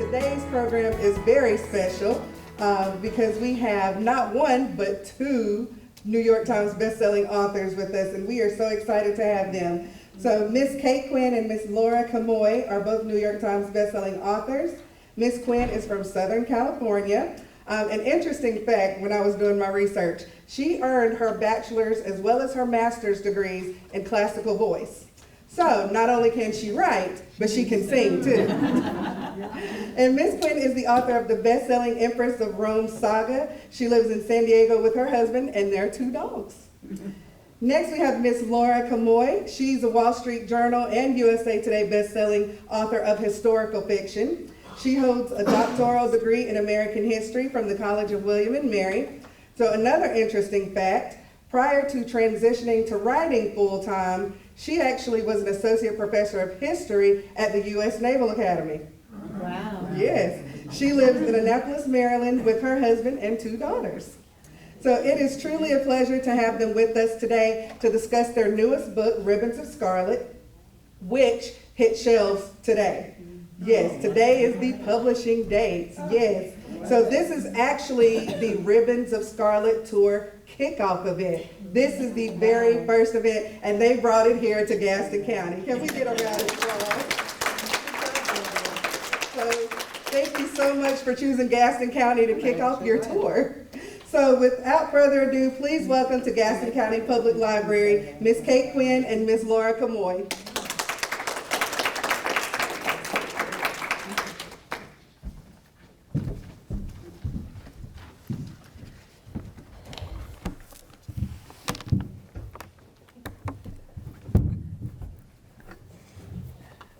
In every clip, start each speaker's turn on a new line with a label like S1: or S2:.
S1: Today's program is very special because we have not one, but two New York Times bestselling authors with us, and we are so excited to have them. So Miss Kate Quinn and Miss Laura Kamoie are both New York Times bestselling authors. Miss Quinn is from Southern California. An interesting fact, when I was doing my research, she earned her bachelor's as well as her master's degrees in classical voice. So not only can she write, but she can sing too. And Miss Quinn is the author of the best-selling Empress of Rome saga. She lives in San Diego with her husband and their two dogs. Next we have Miss Laura Kamoie. She's a Wall Street Journal and USA Today best-selling author of historical fiction. She holds a doctoral degree in American history from the College of William and Mary. So another interesting fact, prior to transitioning to writing full-time, she actually was an associate professor of history at the U.S. Naval Academy.
S2: Wow.
S1: Yes. She lives in Annapolis, Maryland with her husband and two daughters. So it is truly a pleasure to have them with us today to discuss their newest book, Ribbons of Scarlet, which hit shelves today. Yes, today is the publishing date. Yes. So this is actually the Ribbons of Scarlet Tour kickoff event. This is the very first event, and they brought it here to Gaston County. Can we get a round of applause? So thank you so much for choosing Gaston County to kick off your tour. So without further ado, please welcome to Gaston County Public Library, Miss Kate Quinn and Miss Laura Kamoie.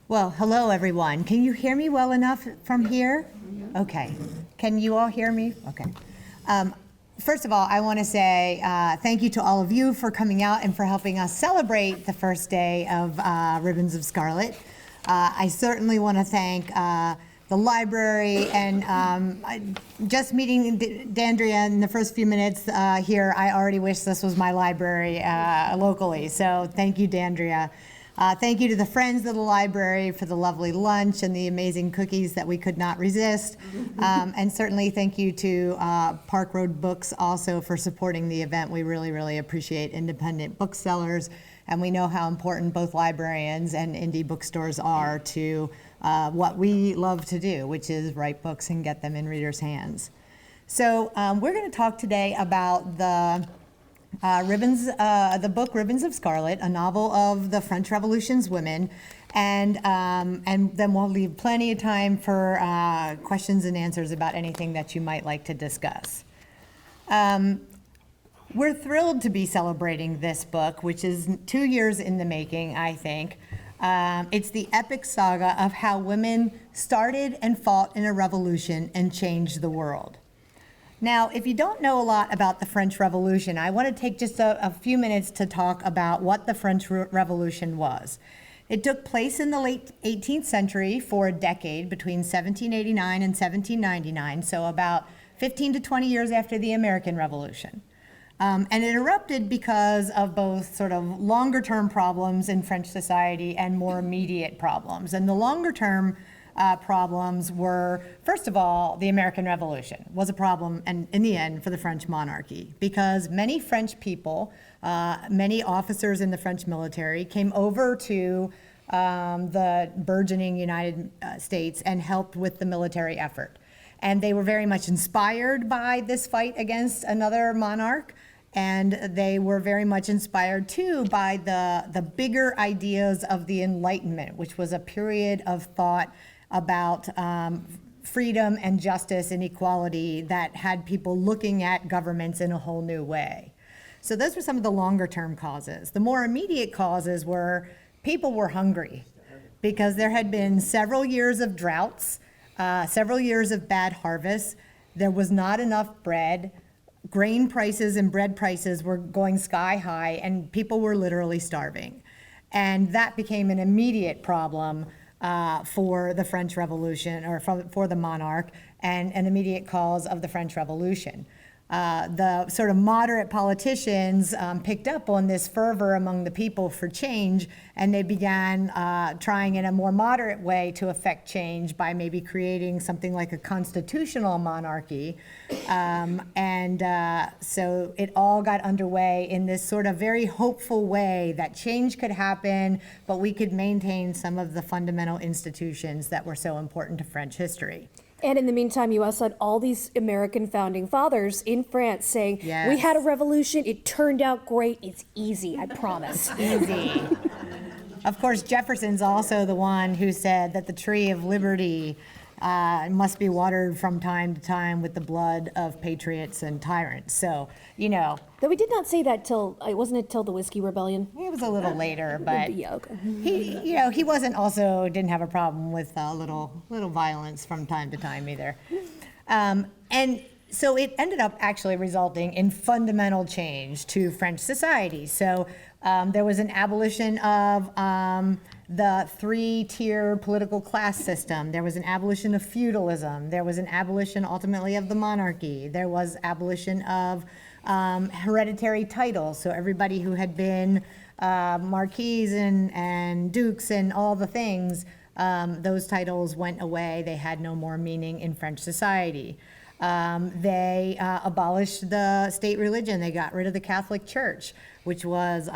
S2: Well, hello everyone. Can you hear me well enough from here? Okay. Can you all hear me? Okay. First of all, I want to say thank you to all of you for coming out and for helping us celebrate the first day of Ribbons of Scarlet. I certainly want to thank the library and just meeting Dandria in the first few minutes here, I already wish this was my library locally. So thank you, Dandria. Thank you to the friends of the library for the lovely lunch and the amazing cookies that we could not resist. And certainly thank you to Park Road Books also for supporting the event. We really, really appreciate independent booksellers, and we know how important both librarians and indie bookstores are to what we love to do, which is write books and get them in readers' hands. So we're going to talk today about the book Ribbons of Scarlet, a novel of the French Revolution's women, and then we'll leave plenty of time for questions and answers about anything that you might like to discuss. We're thrilled to be celebrating this book, which is 2 years in the making, I think. It's the epic saga of how women started and fought in a revolution and changed the world. Now, if you don't know a lot about the French Revolution, I want to take just a few minutes to talk about what the French Revolution was. It took place in the late 18th century for a decade, between 1789 and 1799, so about 15 to 20 years after the American Revolution. And it erupted because of both sort of longer-term problems in French society and more immediate problems. And the longer-term problems were, first of all, the American Revolution was a problem, and in the end, for the French monarchy, because many French people, many officers in the French military came over to the burgeoning United States and helped with the military effort. And they were very much inspired by this fight against another monarch, and they were very much inspired too by the bigger ideas of the Enlightenment, which was a period of thought about freedom and justice and equality that had people looking at governments in a whole new way. So those were some of the longer term causes. The more immediate causes were people were hungry because there had been several years of droughts, several years of bad harvests. There was not enough bread. Grain prices and bread prices were going sky high, and people were literally starving. And that became an immediate problem for the French Revolution, or for the monarch, and an immediate cause of the French Revolution. the sort of moderate politicians picked up on this fervor among the people for change, and they began trying in a more moderate way to affect change by maybe creating something like a constitutional monarchy. So it all got underway in this sort of very hopeful way that change could happen, but we could maintain some of the fundamental institutions that were so important to French history.
S3: And in the meantime, you also had all these American founding fathers in France saying,
S2: Yes.
S3: we had a revolution, it turned out great, it's easy, I promise.
S2: Easy. Of course, Jefferson's also the one who said that the tree of liberty must be watered from time to time with the blood of patriots and tyrants. So, you know.
S3: Though we did not say that wasn't it till the Whiskey Rebellion?
S2: It was a little later, but
S3: Yeah, okay.
S2: he didn't have a problem with little violence from time to time either. And so it ended up actually resulting in fundamental change to French society. So there was an abolition of the three-tier political class system. There was an abolition of feudalism. There was an abolition ultimately of the monarchy. There was abolition of hereditary titles. So everybody who had been marquises and dukes and all the things, those titles went away. They had no more meaning in French society. They abolished the state religion. They got rid of the Catholic Church, which was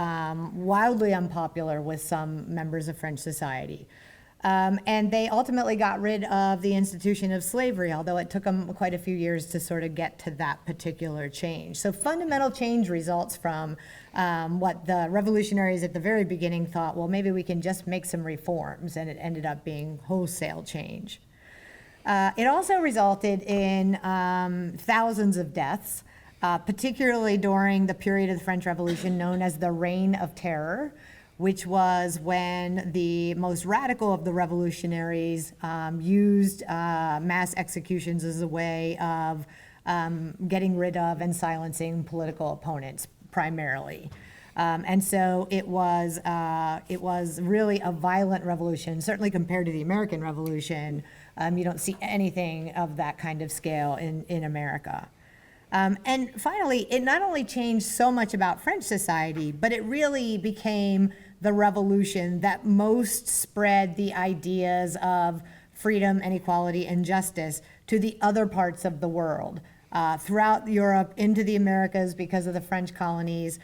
S2: wildly unpopular with some members of French society. And they ultimately got rid of the institution of slavery, although it took them quite a few years to sort of get to that particular change. So fundamental change results from what the revolutionaries at the very beginning thought, well, maybe we can just make some reforms, and it ended up being wholesale change. It also resulted in thousands of deaths, particularly during the period of the French Revolution known as the Reign of Terror, which was when the most radical of the revolutionaries used mass executions as a way of getting rid of and silencing political opponents primarily. And so it was really a violent revolution, certainly compared to the American Revolution. You don't see anything of that kind of scale in America. And finally, it not only changed so much about French society, but it really became the revolution that most spread the ideas of freedom and equality and justice to the other parts of the world. Throughout Europe, into the Americas because of the French colonies.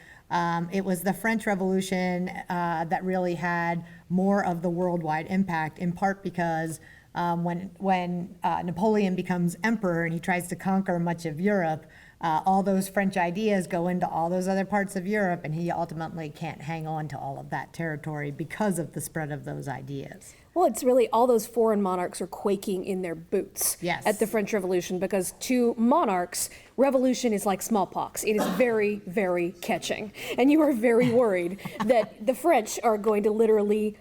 S2: It was the French Revolution that really had more of the worldwide impact, in part because when Napoleon becomes emperor and he tries to conquer much of Europe, all those French ideas go into all those other parts of Europe, and he ultimately can't hang on to all of that territory because of the spread of those ideas.
S3: Well, it's really all those foreign monarchs are quaking in their boots
S2: Yes.
S3: at the French Revolution, because to monarchs, revolution is like smallpox. It is very, very catching. And you are very worried that the French are going to literally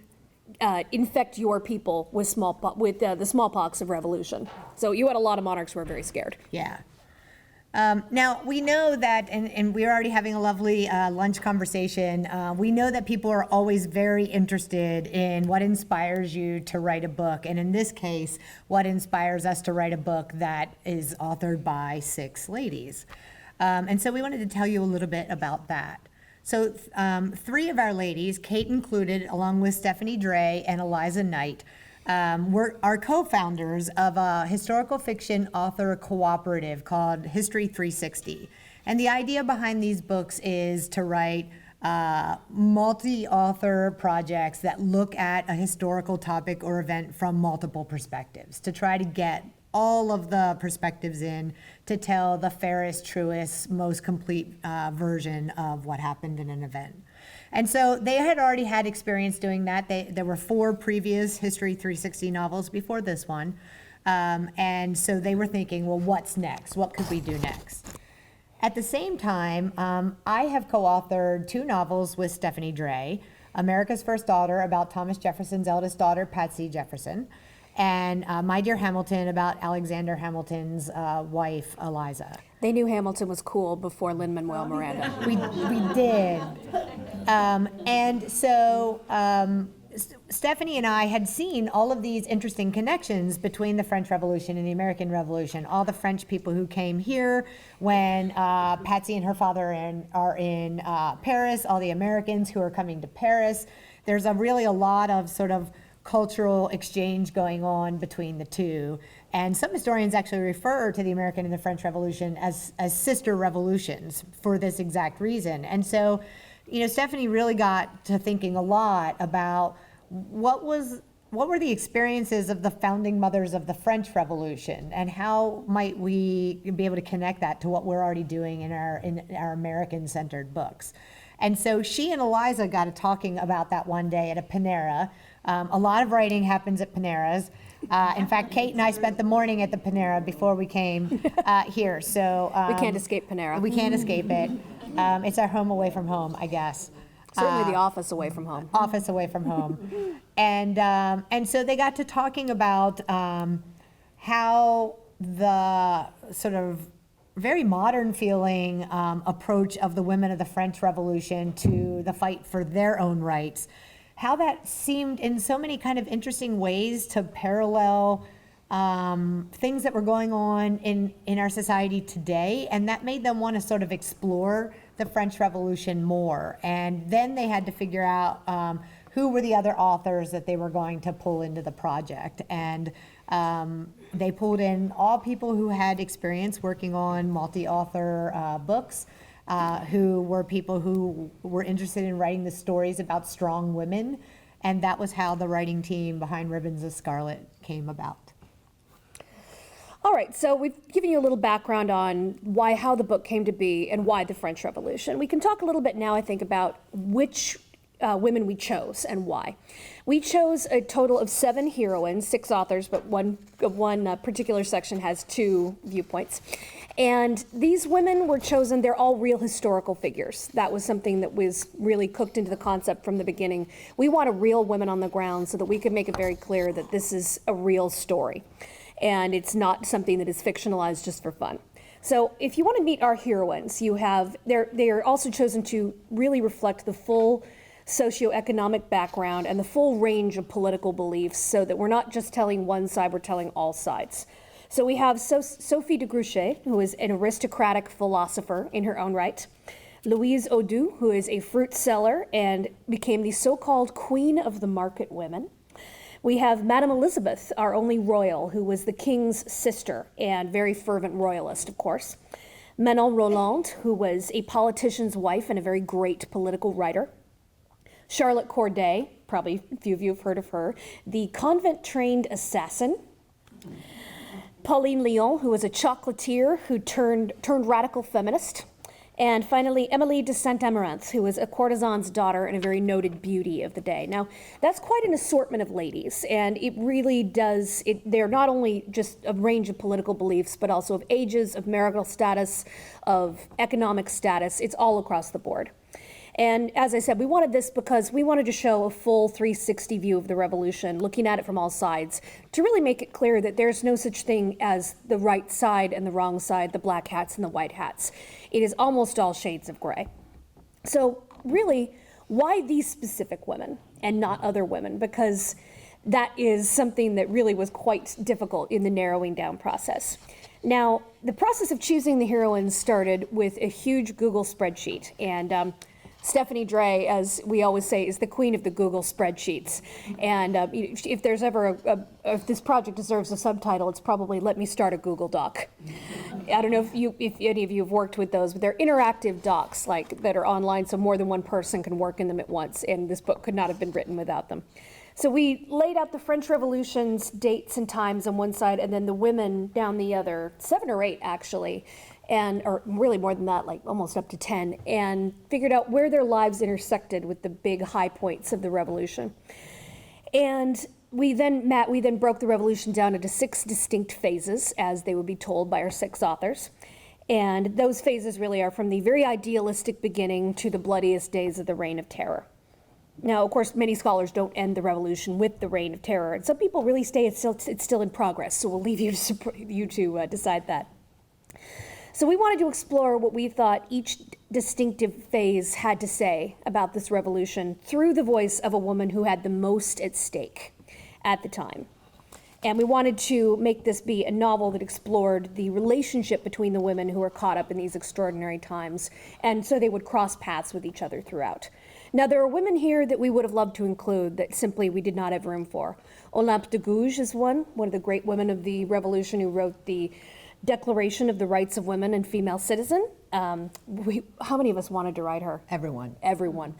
S3: infect your people with the smallpox of revolution. So you had a lot of monarchs who were very scared.
S2: Yeah. Now, we know that, and we're already having a lovely lunch conversation, we know that people are always very interested in what inspires you to write a book, and in this case, what inspires us to write a book that is authored by 6 ladies. And so we wanted to tell you a little bit about that. So 3 of our ladies, Kate included, along with Stephanie Dre and Eliza Knight, are co-founders of a historical fiction author cooperative called History 360. And the idea behind these books is to write multi-author projects that look at a historical topic or event from multiple perspectives, to try to get all of the perspectives in to tell the fairest, truest, most complete version of what happened in an event. And so they had already had experience doing that. There were 4 previous History 360 novels before this one. And so they were thinking, well, what's next? What could we do next? At the same time, I have co-authored 2 novels with Stephanie Dre, America's First Daughter, about Thomas Jefferson's eldest daughter, Patsy Jefferson, and My Dear Hamilton, about Alexander Hamilton's wife, Eliza.
S3: They knew Hamilton was cool before Lin-Manuel Miranda.
S2: We did. And so Stephanie and I had seen all of these interesting connections between the French Revolution and the American Revolution. All the French people who came here when Patsy and her father are in Paris, all the Americans who are coming to Paris. There's really a lot of sort of cultural exchange going on between the two. And some historians actually refer to the American and the French Revolution as sister revolutions for this exact reason. And so, Stephanie really got to thinking a lot about what were the experiences of the founding mothers of the French Revolution, and how might we be able to connect that to what we're already doing in our American-centered books. And so she and Eliza got to talking about that one day at a Panera. A lot of writing happens at Paneras. In fact, Kate and I spent the morning at the Panera before we came here. So
S3: we can't escape Panera.
S2: We can't escape it. It's our home away from home, I guess.
S3: Certainly the office away from home.
S2: Office away from home. And so they got to talking about how the sort of very modern feeling approach of the women of the French Revolution to the fight for their own rights, how that seemed in so many kind of interesting ways to parallel things that were going on in our society today, and that made them want to sort of explore the French Revolution more. And then they had to figure out who were the other authors that they were going to pull into the project. And they pulled in all people who had experience working on multi-author books, who were people who were interested in writing the stories about strong women. And that was how the writing team behind Ribbons of Scarlet came about.
S3: All right, so we've given you a little background on how the book came to be and why the French Revolution. We can talk a little bit now, I think, about which women we chose and why. We chose a total of 7 heroines, 6 authors, but one particular section has 2 viewpoints. And these women were chosen, they're all real historical figures. That was something that was really cooked into the concept from the beginning. We wanted real women on the ground so that we could make it very clear that this is a real story. And it's not something that is fictionalized just for fun. So if you want to meet our heroines, they are also chosen to really reflect the full socioeconomic background and the full range of political beliefs, so that we're not just telling one side, we're telling all sides. So we have Sophie de Gruchet, who is an aristocratic philosopher in her own right. Louise Audoux, who is a fruit seller and became the so-called queen of the market women. We have Madame Elizabeth, our only royal, who was the king's sister and very fervent royalist, of course. Manon Roland, who was a politician's wife and a very great political writer. Charlotte Corday, probably a few of you have heard of her, the convent-trained assassin. Pauline Lyon, who was a chocolatier who turned radical feminist. And finally, Émilie de Saint-Amaranth, who was a courtesan's daughter and a very noted beauty of the day. Now, that's quite an assortment of ladies, and it really does, they're not only just a range of political beliefs, but also of ages, of marital status, of economic status. It's all across the board. And as I said, we wanted this because we wanted to show a full 360 view of the revolution, looking at it from all sides, to really make it clear that there's no such thing as the right side and the wrong side, the black hats and the white hats. It is almost all shades of gray. So really, why these specific women and not other women? Because that is something that really was quite difficult in the narrowing down process. Now, the process of choosing the heroines started with a huge Google spreadsheet, and Stephanie Dre, as we always say, is the queen of the Google spreadsheets. And if there's ever if this project deserves a subtitle, it's probably "Let Me Start a Google Doc." I don't know if any of you have worked with those, but they're interactive docs that are online, so more than one person can work in them at once. And this book could not have been written without them. So we laid out the French Revolution's dates and times on one side, and then the women down the other, 7 or 8 actually. Or really more than that, like almost up to 10, and figured out where their lives intersected with the big high points of the revolution. And we then broke the revolution down into 6 distinct phases, as they would be told by our 6 authors. And those phases really are from the very idealistic beginning to the bloodiest days of the Reign of Terror. Now, of course, many scholars don't end the revolution with the Reign of Terror, and some people really say it's still in progress, so we'll leave you to decide that. So we wanted to explore what we thought each distinctive phase had to say about this revolution through the voice of a woman who had the most at stake at the time. And we wanted to make this be a novel that explored the relationship between the women who were caught up in these extraordinary times, and so they would cross paths with each other throughout. Now, there are women here that we would have loved to include that simply we did not have room for. Olympe de Gouges is one of the great women of the Revolution who wrote the Declaration of the Rights of Women and Female Citizen. How many of us wanted to write her?
S2: Everyone.
S3: Everyone.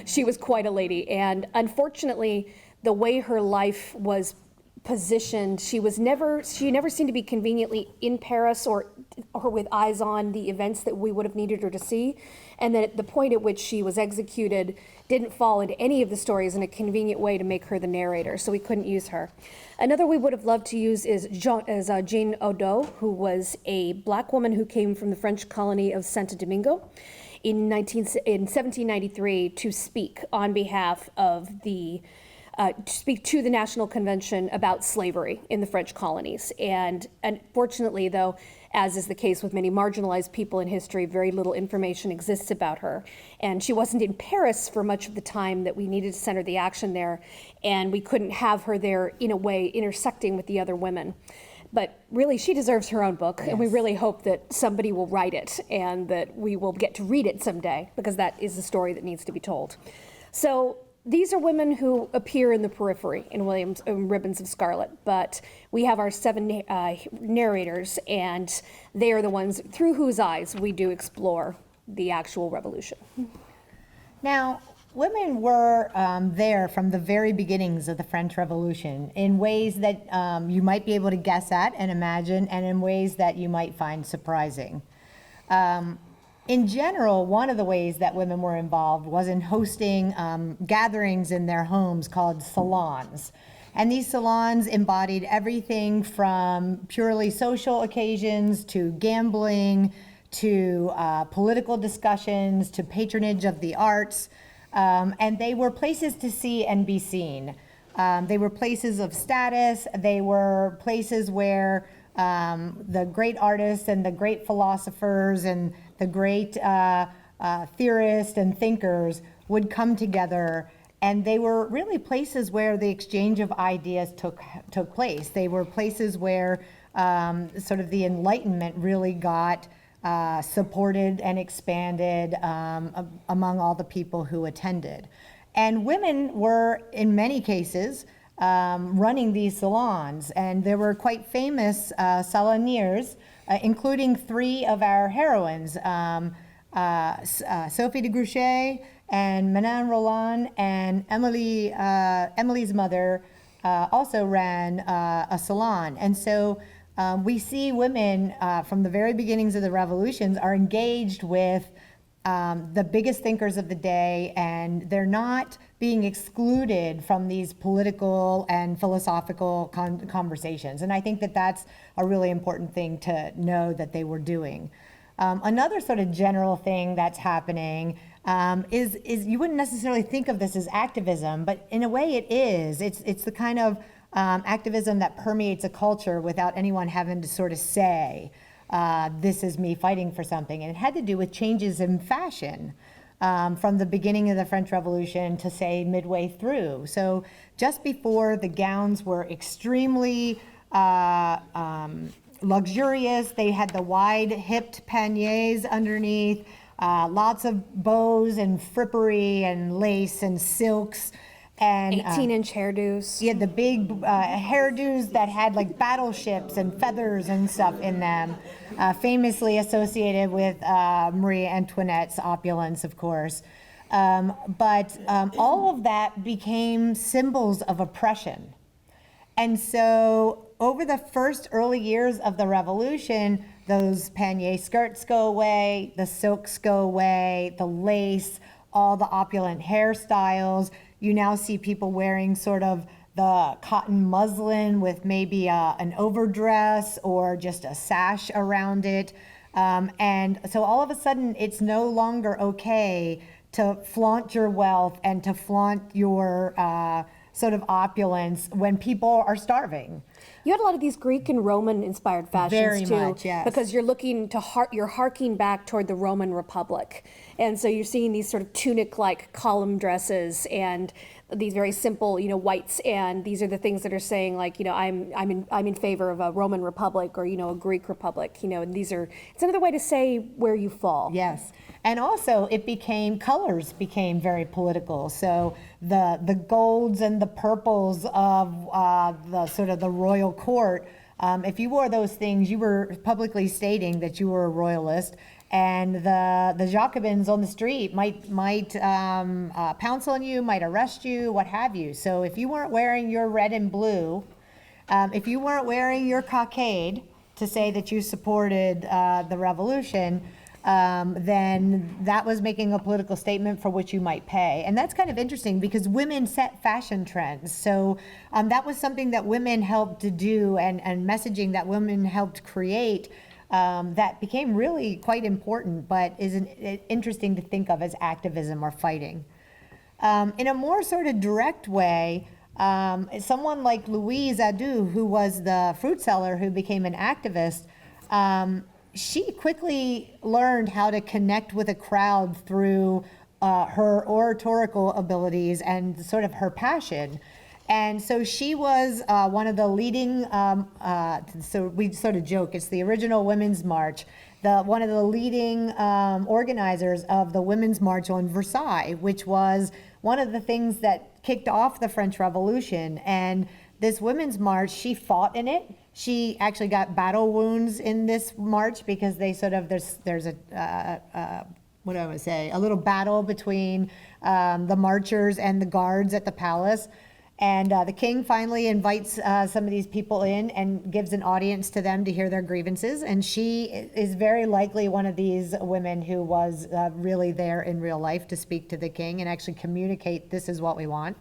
S3: She was quite a lady, and unfortunately, the way her life was positioned, she never seemed to be conveniently in Paris or with eyes on the events that we would have needed her to see. And then at the point at which she was executed didn't fall into any of the stories in a convenient way to make her the narrator, so we couldn't use her. Another we would have loved to use is Jeanne Odo, who was a black woman who came from the French colony of Santo Domingo in 1793 to speak on behalf of to speak to the National Convention about slavery in the French colonies. And unfortunately, though, as is the case with many marginalized people in history, very little information exists about her. And she wasn't in Paris for much of the time that we needed to center the action there, and we couldn't have her there in a way intersecting with the other women. But really, she deserves her own book, and we really hope that somebody will write it and that we will get to read it someday, because that is the story that needs to be told. So these are women who appear in the periphery in Williams' Ribbons of Scarlet, but we have our 7 narrators, and they are the ones through whose eyes we do explore the actual revolution.
S2: Now, women were there from the very beginnings of the French Revolution in ways that you might be able to guess at and imagine, and in ways that you might find surprising. In general, one of the ways that women were involved was in hosting gatherings in their homes called salons. And these salons embodied everything from purely social occasions to gambling, to political discussions, to patronage of the arts. And they were places to see and be seen. They were places of status. They were places where the great artists and the great philosophers and the great theorists and thinkers would come together, and they were really places where the exchange of ideas took place. They were places where sort of the Enlightenment really got supported and expanded among all the people who attended. And women were, in many cases, running these salons, and there were quite famous saloniers, including 3 of our heroines, Sophie de Gruchet and Manon Roland, and Emily's mother also ran a salon. And so we see women from the very beginnings of the revolutions are engaged with the biggest thinkers of the day, and they're not being excluded from these political and philosophical conversations. And I think that that's a really important thing to know that they were doing. Another sort of general thing that's happening is you wouldn't necessarily think of this as activism, but in a way it is. It's the kind of activism that permeates a culture without anyone having to sort of say, this is me fighting for something. And it had to do with changes in fashion from the beginning of the French Revolution to, say, midway through. So just before, the gowns were extremely luxurious. They had the wide-hipped panniers underneath, lots of bows and frippery and lace and silks. And
S3: 18-inch hairdos.
S2: Yeah, the big hairdos that had like battleships and feathers and stuff in them, famously associated with Marie Antoinette's opulence, of course. But all of that became symbols of oppression. And so over the first early years of the revolution, those pannier skirts go away, the silks go away, the lace, all the opulent hairstyles. You now see people wearing sort of the cotton muslin with maybe an overdress or just a sash around it. And so all of a sudden, it's no longer okay to flaunt your wealth and to flaunt your sort of opulence when people are starving.
S3: You had a lot of these Greek and Roman inspired fashions
S2: Very
S3: too,
S2: much, yes.
S3: because you're looking to you're harking back toward the Roman Republic, and so you're seeing these sort of tunic-like column dresses and these very simple, whites, and these are the things that are saying like, I'm in favor of a Roman Republic or a Greek Republic, and it's another way to say where you fall.
S2: Yes. And also colors became very political. So the golds and the purples of the sort of the royal court, if you wore those things, you were publicly stating that you were a royalist. And the Jacobins on the street might pounce on you, might arrest you, what have you. So if you weren't wearing your red and blue, if you weren't wearing your cockade to say that you supported the revolution, then that was making a political statement for which you might pay. And that's kind of interesting because women set fashion trends. So that was something that women helped to do and messaging that women helped create that became really quite important, but is interesting to think of as activism or fighting. In a more sort of direct way, someone like Louise Adu, who was the fruit seller who became an activist, she quickly learned how to connect with a crowd through her oratorical abilities and sort of her passion. And so she was one of the leading, so we sort of joke, it's the original Women's March, one of the leading organizers of the Women's March on Versailles, which was one of the things that kicked off the French Revolution. And this Women's March, she fought in it. She actually got battle wounds in this march because they sort of, there's a what do I want to say, a little battle between the marchers and the guards at the palace. And the king finally invites some of these people in and gives an audience to them to hear their grievances. And she is very likely one of these women who was really there in real life to speak to the king and actually communicate, this is what we want.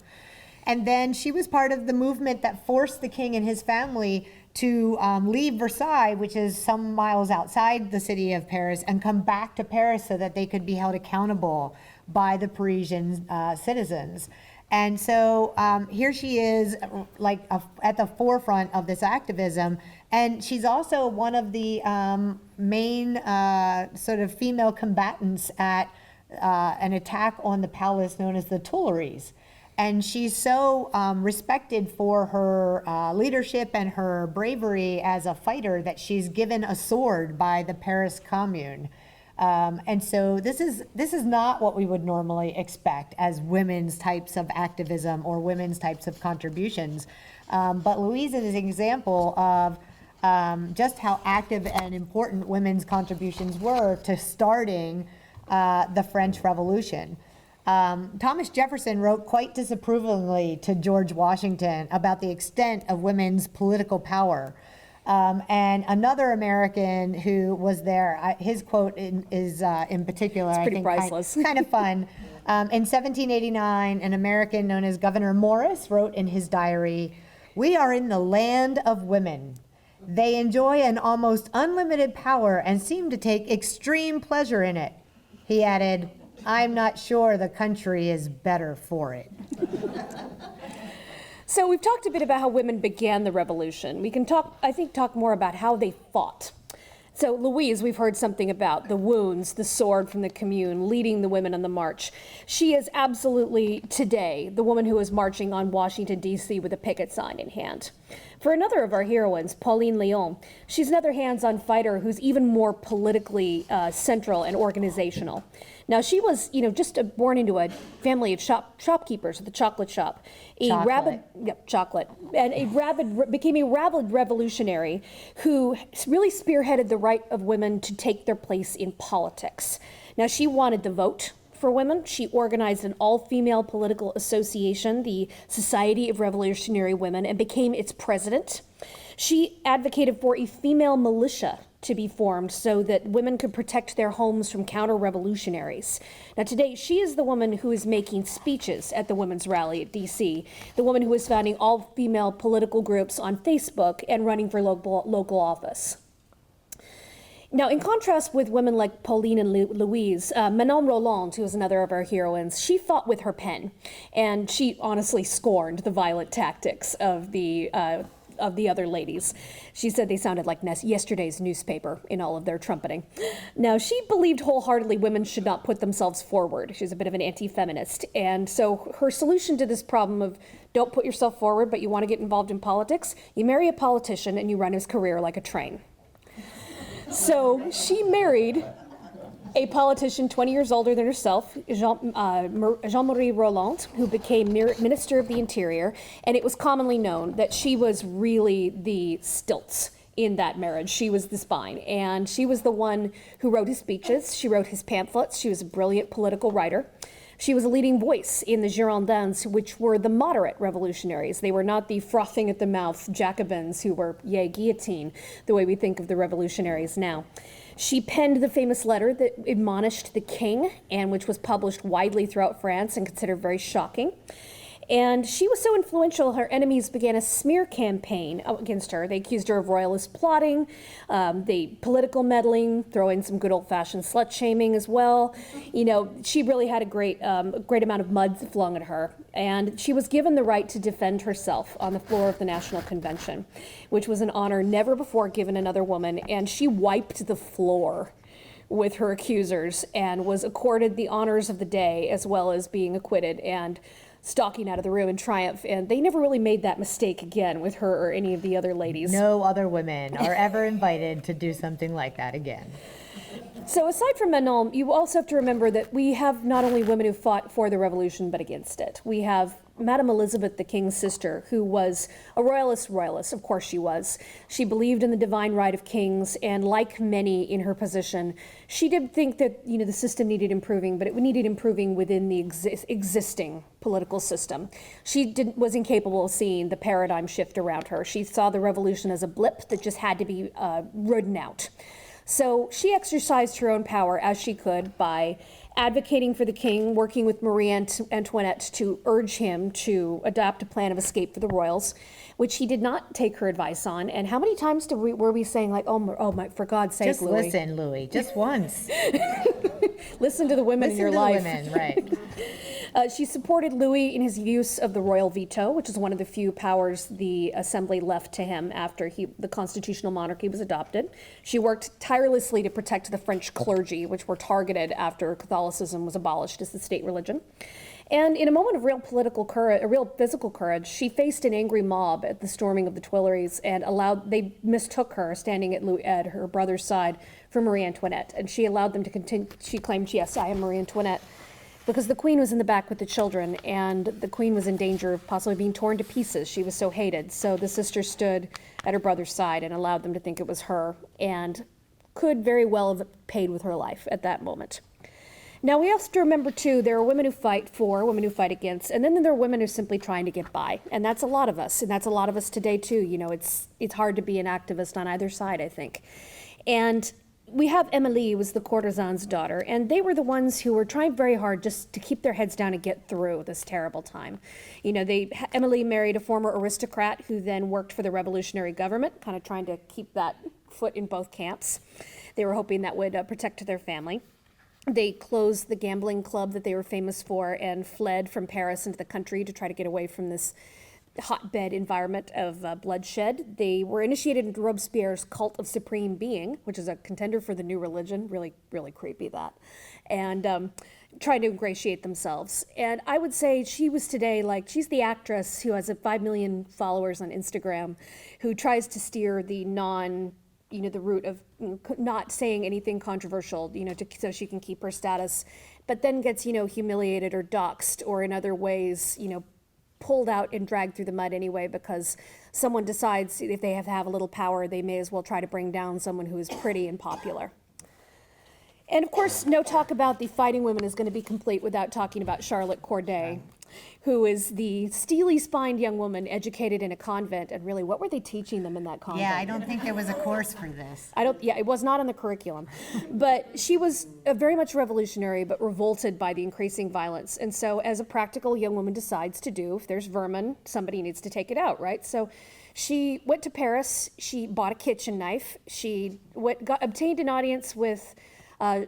S2: And then she was part of the movement that forced the king and his family to leave Versailles, which is some miles outside the city of Paris, and come back to Paris so that they could be held accountable by the Parisian citizens. And so here she is at the forefront of this activism. And she's also one of the main sort of female combatants at an attack on the palace known as the Tuileries. And she's so respected for her leadership and her bravery as a fighter that she's given a sword by the Paris Commune. And so this is not what we would normally expect as women's types of activism or women's types of contributions. But Louise is an example of just how active and important women's contributions were to starting the French Revolution. Thomas Jefferson wrote quite disapprovingly to George Washington about the extent of women's political power. And another American who was there, his quote is in particular,
S3: it's pretty
S2: I think,
S3: priceless.
S2: kind of fun. In 1789, an American known as Governor Morris wrote in his diary, "We are in the land of women. They enjoy an almost unlimited power and seem to take extreme pleasure in it." He added, "I'm not sure the country is better for it."
S3: So we've talked a bit about how women began the revolution. We can talk more about how they fought. So Louise, we've heard something about the wounds, the sword from the Commune, leading the women on the march. She is absolutely today the woman who is marching on Washington, D.C. with a picket sign in hand. For another of our heroines, Pauline Léon, she's another hands-on fighter who's even more politically central and organizational. Now, she was, just born into a family of shopkeepers at the chocolate shop. Chocolate. And became a rabid revolutionary who really spearheaded the right of women to take their place in politics. Now, she wanted the vote for women. She organized an all-female political association, the Society of Revolutionary Women, and became its president. She advocated for a female militia to be formed so that women could protect their homes from counter-revolutionaries. Now today, she is the woman who is making speeches at the women's rally at DC, the woman who is founding all-female political groups on Facebook and running for local office. Now, in contrast with women like Pauline and Louise, Manon Roland, who is another of our heroines, she fought with her pen, and she honestly scorned the violent tactics of the of the other ladies. She said they sounded like yesterday's newspaper in all of their trumpeting. Now, she believed wholeheartedly women should not put themselves forward. She's a bit of an anti-feminist. And so her solution to this problem of don't put yourself forward, but you want to get involved in politics, you marry a politician and you run his career like a train. So she married a politician 20 years older than herself, Jean-Marie Roland, who became Minister of the Interior, and it was commonly known that she was really the stilts in that marriage. She was the spine, and she was the one who wrote his speeches. She wrote his pamphlets. She was a brilliant political writer. She was a leading voice in the Girondins, which were the moderate revolutionaries. They were not the frothing at the mouth Jacobins who were, yay, guillotine, the way we think of the revolutionaries now. She penned the famous letter that admonished the king, and which was published widely throughout France and considered very shocking. And she was so influential, her enemies began a smear campaign against her. They accused her of royalist plotting, political meddling, throw in some good old-fashioned slut-shaming as well. You know, she really had a great amount of mud flung at her. And she was given the right to defend herself on the floor of the National Convention, which was an honor never before given another woman. And she wiped the floor with her accusers and was accorded the honors of the day as well as being acquitted and stalking out of the room in triumph. And they never really made that mistake again with her or any of the other ladies.
S2: No other women are ever invited to do something like that again.
S3: So aside from Manon, you also have to remember that we have not only women who fought for the revolution but against it. We have Madame Elizabeth, the king's sister, who was a royalist, of course she was. She believed in the divine right of kings, and like many in her position, she did think that, you know, the system needed improving, but it needed improving within the existing political system. She was incapable of seeing the paradigm shift around her. She saw the revolution as a blip that just had to be ridden out. So she exercised her own power as she could by advocating for the king, working with Marie Antoinette to urge him to adopt a plan of escape for the royals, which he did not take her advice on. And how many times were we saying, like, oh my, for God's sake,
S2: Just
S3: Louis.
S2: listen, Louis, just once.
S3: Listen to the women in your life.
S2: Listen to the women, right.
S3: She supported Louis in his use of the royal veto, which is one of the few powers the assembly left to him after the constitutional monarchy was adopted. She worked tirelessly to protect the French clergy, which were targeted after Catholicism was abolished as the state religion. And in a moment of real political courage, a real physical courage, she faced an angry mob at the storming of the Tuileries and they mistook her standing at her brother's side for Marie Antoinette. And she allowed them to continue. She claimed, yes, I am Marie Antoinette, because the queen was in the back with the children, and the queen was in danger of possibly being torn to pieces. She was so hated. So the sister stood at her brother's side and allowed them to think it was her, and could very well have paid with her life at that moment. Now, we have to remember, too, there are women who fight for, women who fight against, and then there are women who are simply trying to get by. And that's a lot of us, and that's a lot of us today, too. You know, it's hard to be an activist on either side, I think. And we have Emily, who was the courtesan's daughter, and they were the ones who were trying very hard just to keep their heads down and get through this terrible time. You know, Emily married a former aristocrat who then worked for the revolutionary government, kind of trying to keep that foot in both camps. They were hoping that would protect their family. They closed the gambling club that they were famous for and fled from Paris into the country to try to get away from this hotbed environment of bloodshed. They were initiated into Robespierre's cult of supreme being, which is a contender for the new religion, really, really creepy that, and trying to ingratiate themselves. And I would say she was today, like, she's the actress who has 5 million followers on Instagram, who tries to steer the the route of not saying anything controversial, so she can keep her status, but then gets, humiliated or doxxed or in other ways, pulled out and dragged through the mud anyway, because someone decides if they have to have a little power, they may as well try to bring down someone who is pretty and popular. And of course, no talk about the fighting women is going to be complete without talking about Charlotte Corday, who is the steely-spined young woman educated in a convent. And really, what were they teaching them in that convent?
S2: Yeah, I don't think there was a course for this.
S3: It was not on the curriculum. But she was very much revolutionary, but revolted by the increasing violence. And so as a practical young woman decides to do, if there's vermin, somebody needs to take it out, right? So she went to Paris. She bought a kitchen knife. She obtained an audience with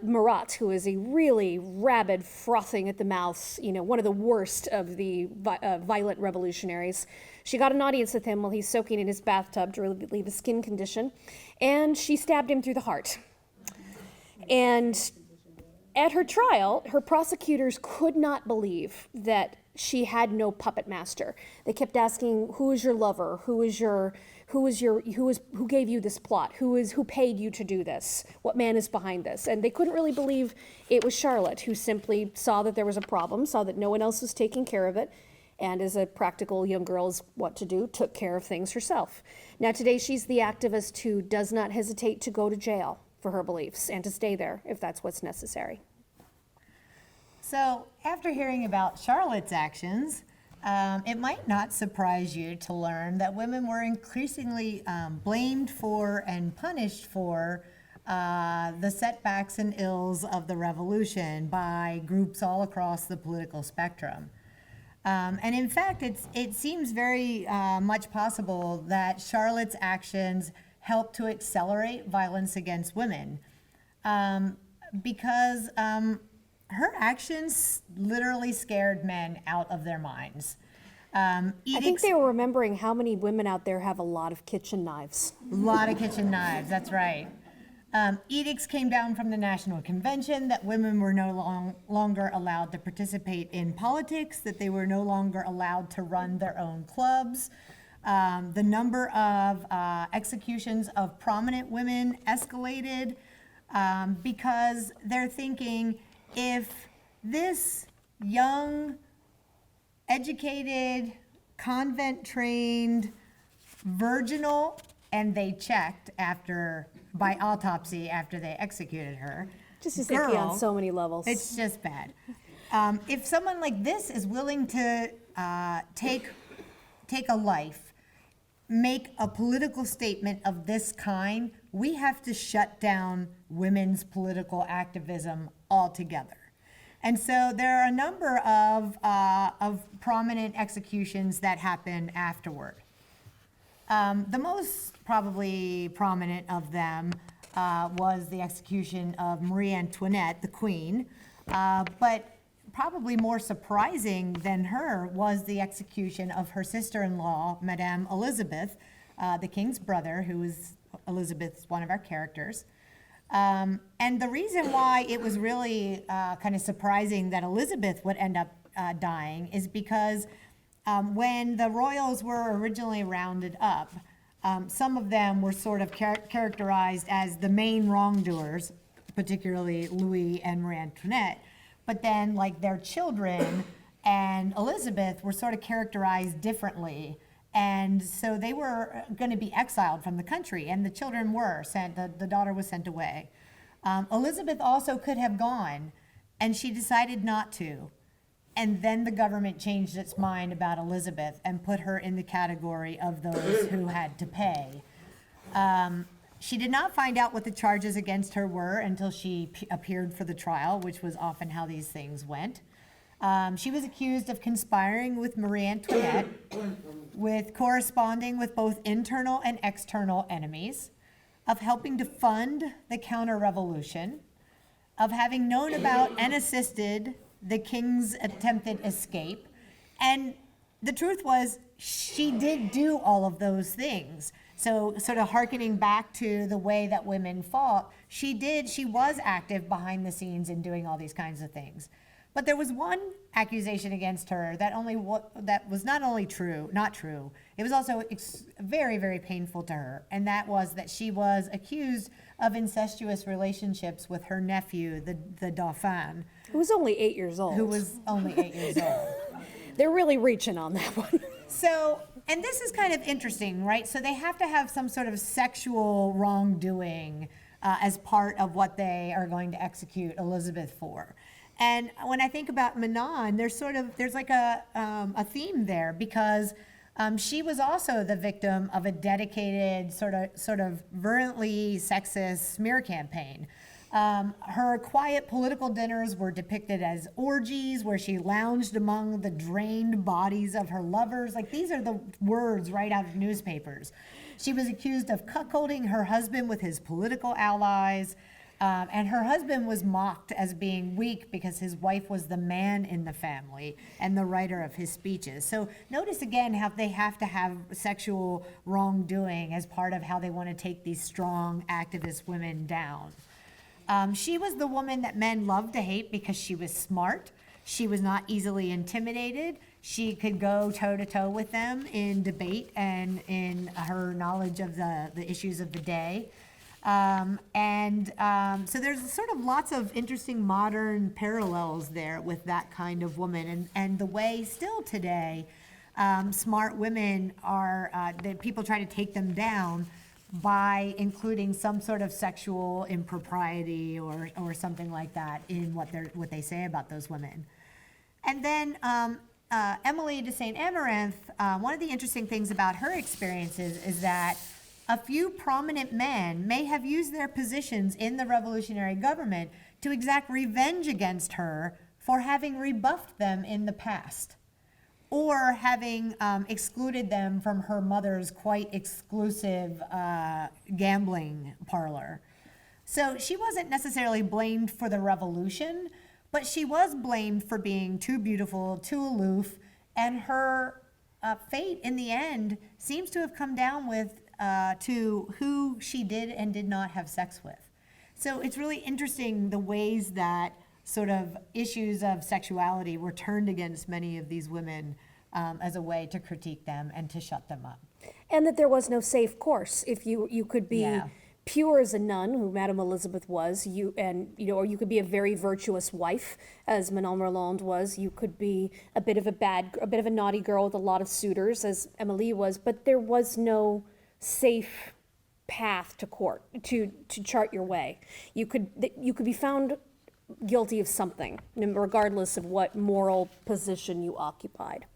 S3: Marat, who is a really rabid, frothing at the mouth, one of the worst of the violent revolutionaries. She got an audience with him while he's soaking in his bathtub to relieve a skin condition, and she stabbed him through the heart. And at her trial, her prosecutors could not believe that she had no puppet master. They kept asking, who is your lover? Who gave you this plot? Who paid you to do this? What man is behind this? And they couldn't really believe it was Charlotte, who simply saw that there was a problem, saw that no one else was taking care of it, and as a practical young girl is what to do, took care of things herself. Now today she's the activist who does not hesitate to go to jail for her beliefs and to stay there if that's what's necessary.
S2: So after hearing about Charlotte's actions, it might not surprise you to learn that women were increasingly blamed for and punished for the setbacks and ills of the revolution by groups all across the political spectrum. And in fact, it seems very much possible that Charlotte's actions helped to accelerate violence against women because her actions literally scared men out of their minds.
S3: I think they were remembering how many women out there have a lot of kitchen knives.
S2: A lot of kitchen knives, that's right. Edicts came down from the National Convention that women were no longer allowed to participate in politics, that they were no longer allowed to run their own clubs. The number of executions of prominent women escalated because they're thinking, if this young, educated, convent-trained, virginal, and they checked by autopsy after they executed her.
S3: Just as icky on so many levels.
S2: It's just bad. If someone like this is willing to take a life, make a political statement of this kind, we have to shut down women's political activism altogether. And so there are a number of prominent executions that happened afterward. The most probably prominent of them was the execution of Marie Antoinette, the Queen, but probably more surprising than her was the execution of her sister-in-law, Madame Elizabeth, the king's brother, who was Elizabeth's one of our characters. And the reason why it was really kind of surprising that Elizabeth would end up dying is because when the royals were originally rounded up, some of them were sort of characterized as the main wrongdoers, particularly Louis and Marie Antoinette, but then like their children and Elizabeth were sort of characterized differently. And so they were going to be exiled from the country, and the children were sent, the daughter was sent away. Elizabeth also could have gone, and she decided not to. And then the government changed its mind about Elizabeth and put her in the category of those who had to pay. She did not find out what the charges against her were until she appeared for the trial, which was often how these things went. She was accused of conspiring with Marie Antoinette, with corresponding with both internal and external enemies, of helping to fund the counter-revolution, of having known about and assisted the king's attempted escape. And the truth was, she did do all of those things. So sort of hearkening back to the way that women fought, she was active behind the scenes in doing all these kinds of things. But there was one accusation against her that was not only not true, it was also very, very painful to her. And that was that she was accused of incestuous relationships with her nephew, the Dauphin.
S3: Who was only 8 years old. They're really reaching on that one.
S2: So, and this is kind of interesting, right? So they have to have some sort of sexual wrongdoing as part of what they are going to execute Elizabeth for. And when I think about Manon, there's like a theme there, because she was also the victim of a dedicated sort of virulently sexist smear campaign. Her quiet political dinners were depicted as orgies where she lounged among the drained bodies of her lovers. Like, these are the words right out of newspapers. She was accused of cuckolding her husband with his political allies. And her husband was mocked as being weak because his wife was the man in the family and the writer of his speeches. So notice again how they have to have sexual wrongdoing as part of how they want to take these strong activist women down. She was the woman that men loved to hate because she was smart. She was not easily intimidated. She could go toe-to-toe with them in debate and in her knowledge of the issues of the day. So there's sort of lots of interesting modern parallels there with that kind of woman, and the way still today smart women are, that people try to take them down by including some sort of sexual impropriety or something like that in what they say about those women. And then Emily de St. Amaranth, one of the interesting things about her experiences is that a few prominent men may have used their positions in the revolutionary government to exact revenge against her for having rebuffed them in the past, or having excluded them from her mother's quite exclusive gambling parlor. So she wasn't necessarily blamed for the revolution, but she was blamed for being too beautiful, too aloof, and her fate in the end seems to have come down to who she did and did not have sex with. So it's really interesting the ways that sort of issues of sexuality were turned against many of these women as a way to critique them and to shut them up.
S3: And that there was no safe course. If you could be
S2: Yeah.
S3: pure as a nun, who Madame Elizabeth was, or you could be a very virtuous wife, as Manon Roland was. You could be a bit of a naughty girl with a lot of suitors, as Emily was. But there was no safe path to court to chart your way. You could be found guilty of something, regardless of what moral position you occupied.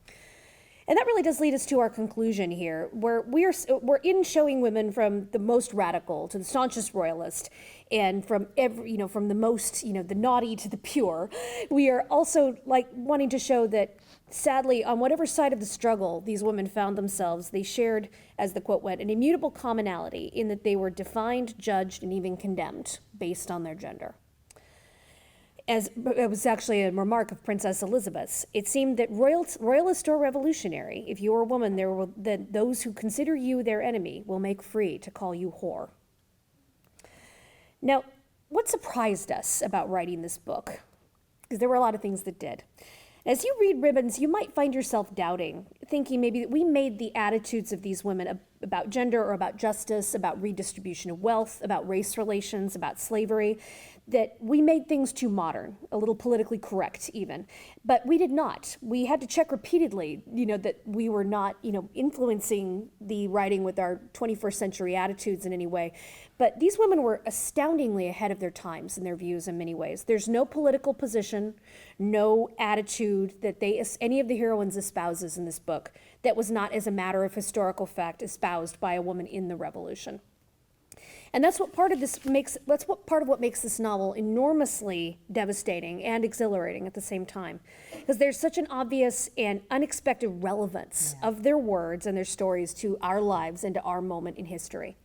S3: And that really does lead us to our conclusion here, where we're in showing women from the most radical to the staunchest royalist, and from from the most, the naughty to the pure. We are also wanting to show that, sadly, on whatever side of the struggle these women found themselves, they shared, as the quote went, an immutable commonality in that they were defined, judged, and even condemned based on their gender. As it was actually a remark of Princess Elizabeth's, it seemed that royalist or revolutionary, if you are a woman, that those who consider you their enemy will make free to call you whore. Now, what surprised us about writing this book? Because there were a lot of things that did. As you read Ribbons, you might find yourself doubting, thinking maybe that we made the attitudes of these women about gender or about justice, about redistribution of wealth, about race relations, about slavery, that we made things too modern, a little politically correct even. But we did not. We had to check repeatedly, that we were not, influencing the writing with our 21st century attitudes in any way. But these women were astoundingly ahead of their times in their views in many ways. There's no political position, no attitude that any of the heroines espouses in this book that was not, as a matter of historical fact, espoused by a woman in the Revolution. And that's what part of what makes this novel enormously devastating and exhilarating at the same time. Because there's such an obvious and unexpected relevance of their words and their stories to our lives and to our moment in history.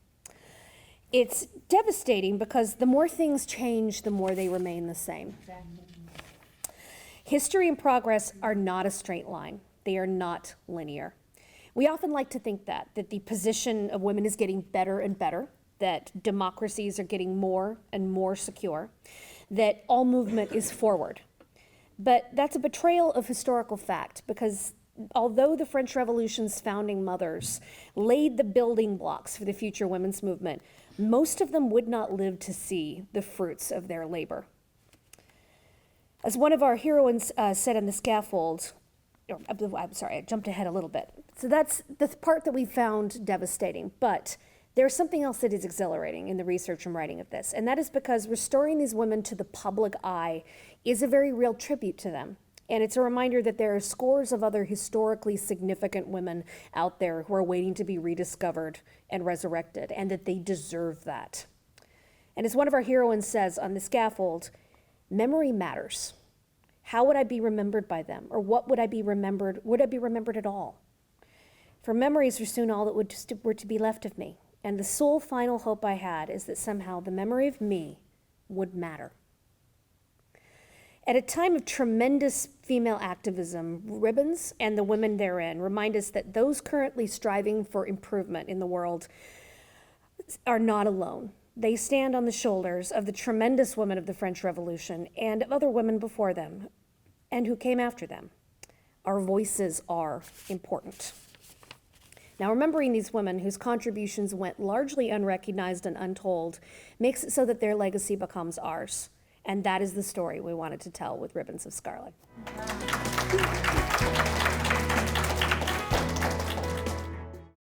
S3: It's devastating because the more things change, the more they remain the same. History and progress are not a straight line. They are not linear. We often like to think that the position of women is getting better and better, that democracies are getting more and more secure, that all movement is forward. But that's a betrayal of historical fact, because although the French Revolution's founding mothers laid the building blocks for the future women's movement, most of them would not live to see the fruits of their labor. As one of our heroines said on the scaffold, I'm sorry, I jumped ahead a little bit. So that's the part that we found devastating, but there's something else that is exhilarating in the research and writing of this, and that is because restoring these women to the public eye is a very real tribute to them. And it's a reminder that there are scores of other historically significant women out there who are waiting to be rediscovered and resurrected, and that they deserve that. And as one of our heroines says on the scaffold, memory matters. How would I be remembered by them? Or what would I be remembered? Would I be remembered at all? For memories were soon all that were to be left of me. And the sole final hope I had is that somehow the memory of me would matter. At a time of tremendous female activism, ribbons and the women therein remind us that those currently striving for improvement in the world are not alone. They stand on the shoulders of the tremendous women of the French Revolution and of other women before them and who came after them. Our voices are important. Now, remembering these women whose contributions went largely unrecognized and untold makes it so that their legacy becomes ours. And that is the story we wanted to tell with Ribbons of Scarlet.